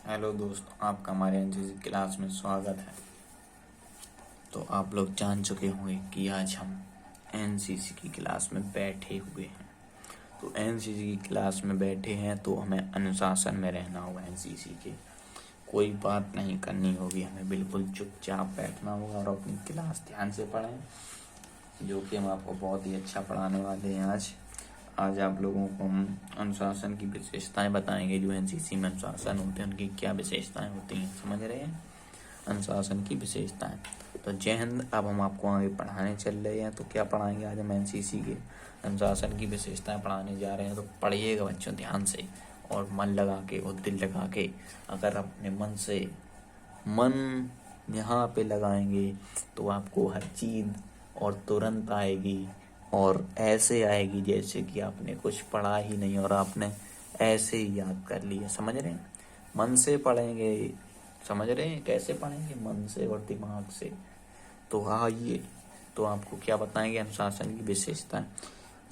Hello दोस्तों, आपका हमारे एनसीसी क्लास में स्वागत है। तो आप लोग जान चुके होंगे कि आज हम एनसीसी की क्लास में बैठे हुए हैं। तो एनसीसी की क्लास में बैठे हैं तो हमें अनुशासन में रहना होगा। एनसीसी के कोई बात नहीं करनी होगी, हमें बिल्कुल चुपचाप बैठना होगा और अपनी क्लास ध्यान से पढ़ें, जो कि हम आपको बहुत ही अच्छा पढ़ाने वाले हैं। आज आप लोगों को हम अनुशासन की विशेषताएं बताएंगे। जो एनसीसी में अनुशासन होते हैं उनकी क्या विशेषताएं होती हैं, समझ रहे हैं? अनुशासन की विशेषताएं। तो जय हिंद। अब हम आपको आगे पढ़ाने चल रहे हैं। तो क्या पढ़ाएंगे आज हम? एनसीसी के अनुशासन की विशेषताएं पढ़ाने जा रहे हैं। तो पढ़िएगा बच्चों ध्यान से और मन लगा के और दिल लगा के। अगर अपने मन यहाँ पे लगाएंगे तो आपको हर चीज़ और तुरंत आएगी और ऐसे आएगी जैसे कि आपने कुछ पढ़ा ही नहीं और आपने ऐसे ही याद कर लिया। समझ रहे हैं? मन से पढ़ेंगे। समझ रहे हैं कैसे पढ़ेंगे? मन से और दिमाग से। तो आइए, तो आपको क्या बताएंगे अनुशासन की विशेषता।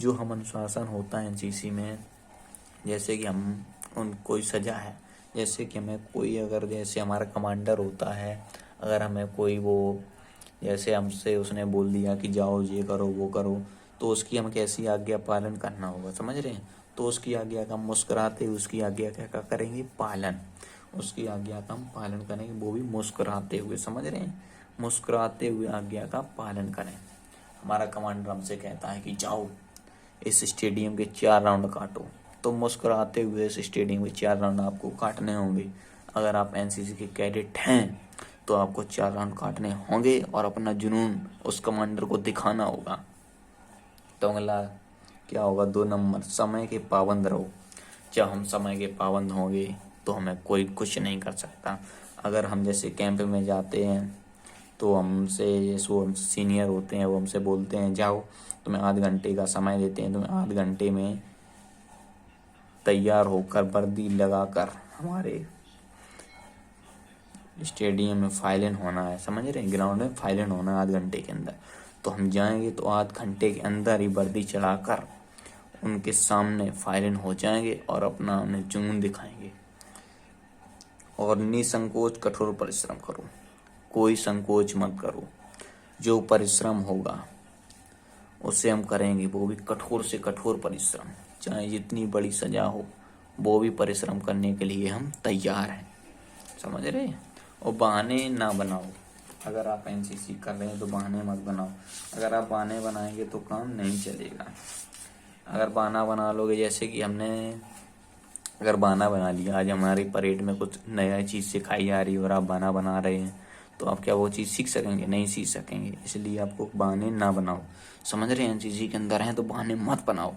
जो हम अनुशासन होता है एनसीसी में, जैसे कि हम कोई सजा है, जैसे कि हमें कोई अगर जैसे हमारा कमांडर होता है, अगर हमें कोई वो जैसे हमसे उसने बोल दिया कि जाओ ये करो वो करो, तो उसकी हमें कैसी आज्ञा पालन करना होगा। समझ रहे हैं? तो उसकी आज्ञा का हम मुस्कुराते उसकी आज्ञा क्या करेंगे? पालन। उसकी आज्ञा का हम पालन करेंगे, वो भी मुस्कुराते हुए। समझ रहे हैं? मुस्कुराते हुए आज्ञा का पालन करें। हमारा कमांडर हमसे कहता है कि जाओ इस स्टेडियम के 4 राउंड काटो, तो मुस्कुराते हुए इस स्टेडियम के 4 राउंड आपको काटने होंगे। अगर आप एनसीसी के कैडेट हैं तो आपको 4 राउंड काटने होंगे और अपना जुनून उस कमांडर को दिखाना होगा। तो अगला क्या होगा? 2 नंबर, समय के पाबंद रहो। जब हम समय के पाबंद होंगे तो हमें कोई कुछ नहीं कर सकता। अगर हम जैसे कैंप में जाते हैं तो हमसे जैसे वो सीनियर होते हैं वो हमसे बोलते हैं जाओ, तुम्हें आध घंटे का समय देते हैं, तुम्हें आध घंटे में तैयार होकर वर्दी लगाकर हमारे स्टेडियम में फाइल होना है। समझ रहे हैं? ग्राउंड में फाइल होना है आध घंटे के अंदर। तो हम जाएंगे तो आध घंटे के अंदर ही वर्दी चढ़ाकर उनके सामने फाइल हो जाएंगे और अपना उन्हें जुनून दिखाएंगे। और निसंकोच कठोर परिश्रम करो, कोई संकोच मत करो। जो परिश्रम होगा उसे हम करेंगे, वो भी कठोर से कठोर परिश्रम, चाहे जितनी बड़ी सजा हो, वो भी परिश्रम करने के लिए हम तैयार हैं। समझ रहे हैं? और बहाने ना बनाओ। अगर आप एनसीसी कर रहे हैं तो बहाने मत बनाओ। अगर आप बहाने बनाएंगे तो काम नहीं चलेगा। अगर बहाना बना लोगे, जैसे कि हमने अगर बहाना बना लिया, आज हमारी परेड में कुछ नया चीज़ सिखाई जा रही है और आप बहाना बना रहे हैं, तो आप क्या वो चीज़ सीख सकेंगे? नहीं सीख सकेंगे। इसलिए आपको बहाने ना बनाओ। समझ रहे हैं? एनसीसी के अंदर हैं तो बहाने मत बनाओ।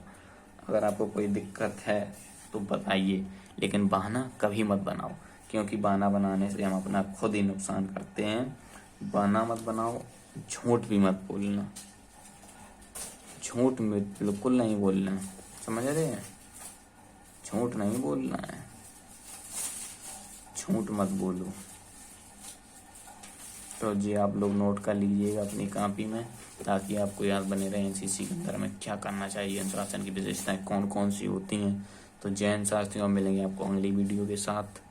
अगर आपको कोई दिक्कत है तो बताइए, लेकिन बहाना कभी मत बनाओ, क्योंकि बहाना बनाने से हम अपना खुद ही नुकसान करते हैं। बहाना मत बनाओ। झूठ भी मत बोलना। झूठ में बिल्कुल नहीं बोलना। समझ रहे हैं? झूठ नहीं बोलना है। झूठ मत बोलो। तो जी आप लोग नोट कर लीजिएगा अपनी कॉपी में, ताकि आपको याद बने रहे एनसीसी के अंदर में क्या करना चाहिए, अनुशासन की विशेषताएं कौन कौन सी होती हैं। तो जय हिंद साथियों, मिलेंगे आपको अगली वीडियो के साथ।